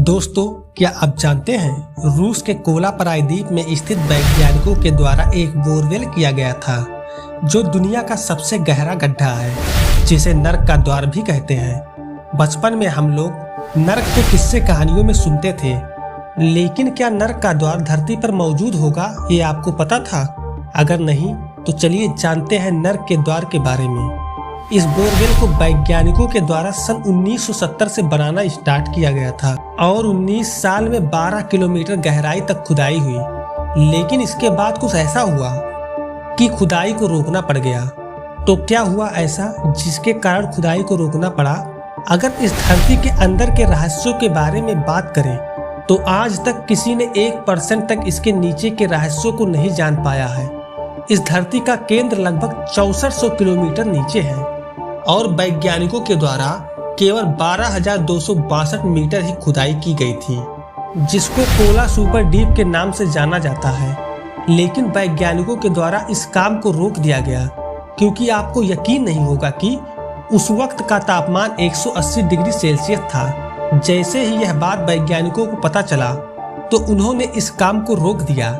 दोस्तों, क्या आप जानते हैं रूस के कोला प्रायद्वीप में स्थित वैज्ञानिकों के द्वारा एक बोरवेल किया गया था जो दुनिया का सबसे गहरा गड्ढा है, जिसे नर्क का द्वार भी कहते हैं। बचपन में हम लोग नर्क के किस्से कहानियों में सुनते थे, लेकिन क्या नर्क का द्वार धरती पर मौजूद होगा ये आपको पता था? अगर नहीं तो चलिए जानते हैं नर्क के द्वार के बारे में। इस बोरवेल को वैज्ञानिकों के द्वारा सन 1970 से बनाना स्टार्ट किया गया था और 19 साल में 12 किलोमीटर गहराई तक खुदाई हुई। लेकिन इसके बाद कुछ ऐसा हुआ कि खुदाई को रोकना पड़ गया। तो क्या हुआ ऐसा जिसके कारण खुदाई को रोकना पड़ा? अगर इस धरती के अंदर के रहस्यों के बारे में बात करें तो आज तक किसी ने 1% तक इसके नीचे के रहस्यों को नहीं जान पाया है। इस धरती का केंद्र लगभग 6400 किलोमीटर नीचे है और वैज्ञानिकों के द्वारा केवल 12,262 मीटर ही खुदाई की गई थी, जिसको कोला सुपर डीप के नाम से जाना जाता है। लेकिन वैज्ञानिकों के द्वारा इस काम को रोक दिया गया क्योंकि आपको यकीन नहीं होगा कि उस वक्त का तापमान 180 डिग्री सेल्सियस था। जैसे ही यह बात वैज्ञानिकों को पता चला तो उन्होंने इस काम को रोक दिया।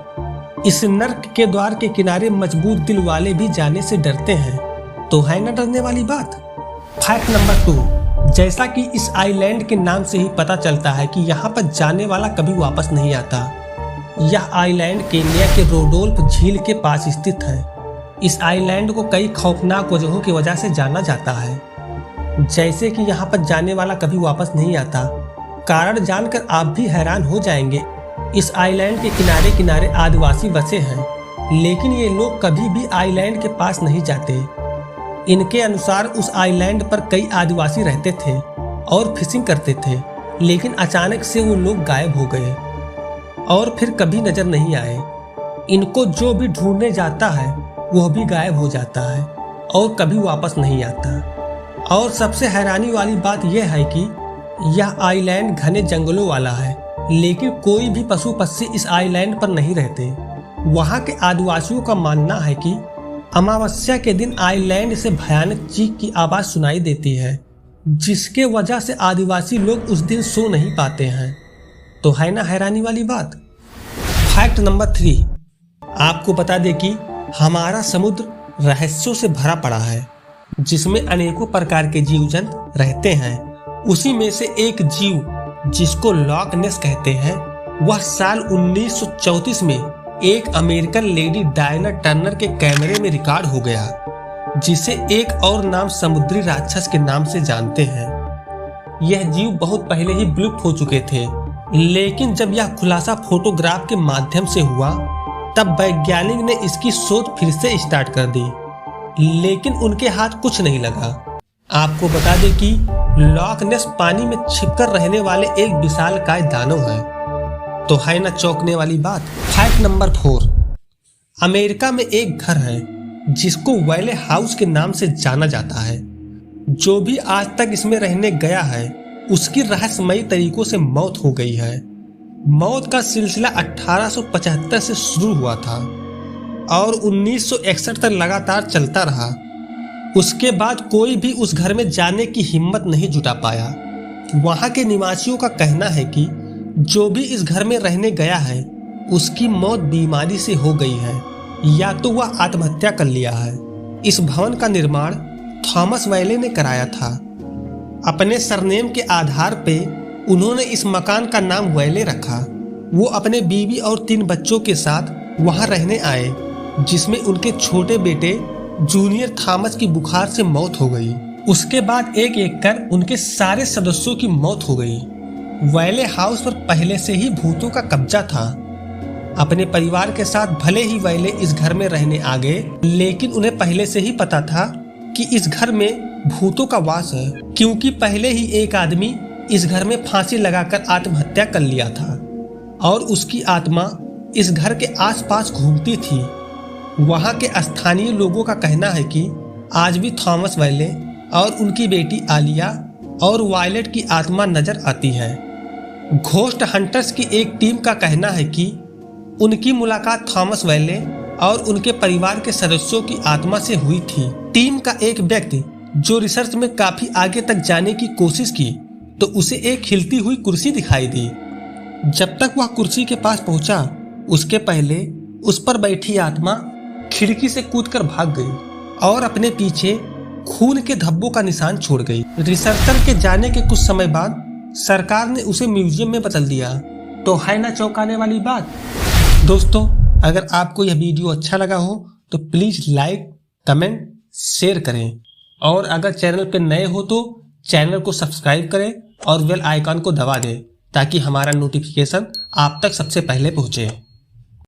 इस नर्क के द्वार के किनारे मजबूत दिल वाले भी जाने से डरते हैं, तो है न डरने वाली बात। फैक्ट नंबर 2, जैसा कि इस आइलैंड के नाम से ही पता चलता है कि यहाँ पर जाने वाला कभी वापस नहीं आता। यह आइलैंड केन्या के रोडोल्फ झील के पास स्थित है। इस आइलैंड को कई खौफनाक वजहों की वजह से जाना जाता है, जैसे कि यहाँ पर जाने वाला कभी वापस नहीं आता। कारण जानकर आप भी हैरान हो जाएंगे। इस आइलैंड के किनारे किनारे आदिवासी बसे हैं, लेकिन ये लोग कभी भी आइलैंड के पास नहीं जाते। इनके अनुसार उस आइलैंड पर कई आदिवासी रहते थे और फिशिंग करते थे, लेकिन अचानक से वो लोग गायब हो गए और फिर कभी नजर नहीं आए। इनको जो भी ढूंढने जाता है वह भी गायब हो जाता है और कभी वापस नहीं आता। और सबसे हैरानी वाली बात यह है कि यह आइलैंड घने जंगलों वाला है, लेकिन कोई भी पशु पक्षी इस आइलैंड पर नहीं रहते। वहाँ के आदिवासियों का मानना है कि अमावस्या के दिन आइलैंड से भयानक चीख की आवाज सुनाई देती है, जिसके वजह से आदिवासी लोग उस दिन सो नहीं पाते हैं। तो है ना हैरानी वाली बात। फैक्ट नंबर 3, आपको बता दें कि हमारा समुद्र रहस्यों से भरा पड़ा है, जिसमें अनेकों प्रकार के जीव जंतु रहते हैं। उसी में से एक जीव जिसको लॉक नेस कहते हैं, वह साल 1934 में एक अमेरिकन लेडी डायना टर्नर के कैमरे में रिकॉर्ड हो गया, जिसे एक और नाम समुद्री राक्षस के नाम से जानते हैं। यह जीव बहुत पहले ही विलुप्त हो चुके थे, लेकिन जब यह खुलासा फोटोग्राफ के माध्यम से हुआ तब वैज्ञानिक ने इसकी शोध फिर से स्टार्ट कर दी, लेकिन उनके हाथ कुछ नहीं लगा। आपको बता दें कि लॉक नेस पानी में छिपकर रहने वाले एक विशालकाय दानव है। तो है ना चौंकने वाली बात। फैक्ट नंबर 4, अमेरिका में एक घर है जिसको वैले हाउस के नाम से जाना जाता है। जो भी आज तक इसमें रहने गया है उसकी रहस्यमयी तरीकों से मौत हो गई है। मौत का सिलसिला 1875 से शुरू हुआ था और 1961 तक लगातार चलता रहा। उसके बाद कोई भी उस घर में जाने की हिम्मत नहीं जुटा पाया। वहां के निवासियों का कहना है कि जो भी इस घर में रहने गया है उसकी मौत बीमारी से हो गई है या तो वह आत्महत्या कर लिया है। इस भवन का निर्माण थॉमस वैले ने कराया था। अपने सरनेम के आधार पे उन्होंने इस मकान का नाम वैले रखा। वो अपने बीवी और 3 बच्चों के साथ वहां रहने आए, जिसमें उनके छोटे बेटे जूनियर थॉमस की बुखार से मौत हो गई। उसके बाद एक एक कर उनके सारे सदस्यों की मौत हो गई। वैले हाउस पर पहले से ही भूतों का कब्जा था। अपने परिवार के साथ भले ही वैले इस घर में रहने आ गए, लेकिन उन्हें पहले से ही पता था कि इस घर में भूतों का वास है, क्योंकि पहले ही एक आदमी इस घर में फांसी लगाकर आत्महत्या कर लिया था और उसकी आत्मा इस घर के आसपास घूमती थी। वहां के स्थानीय लोगों का कहना है कि आज भी थॉमस वैले और उनकी बेटी आलिया और वायलेट की आत्मा नजर आती है। घोस्ट हंटर्स की एक टीम का कहना है कि उनकी मुलाकात थॉमस वैले और उनके परिवार के सदस्यों की आत्मा से हुई थी। टीम का एक व्यक्ति जो रिसर्च में काफी आगे तक जाने की कोशिश की, तो उसे एक खिलती हुई कुर्सी दिखाई दी। जब तक वह कुर्सी के पास पहुंचा, उसके पहले उस पर बैठी आत्मा खिड़की से कूदकर भाग गई और अपने पीछे खून के धब्बों का निशान छोड़ गई। रिसर्चर के जाने के कुछ समय बाद सरकार ने उसे म्यूजियम में बदल दिया। तो है ना चौंकाने वाली बात। दोस्तों, अगर आपको यह वीडियो अच्छा लगा हो तो प्लीज लाइक, कमेंट, शेयर करें और अगर चैनल पर नए हो तो चैनल को सब्सक्राइब करें और बेल आइकॉन को दबा दें ताकि हमारा नोटिफिकेशन आप तक सबसे पहले पहुंचे।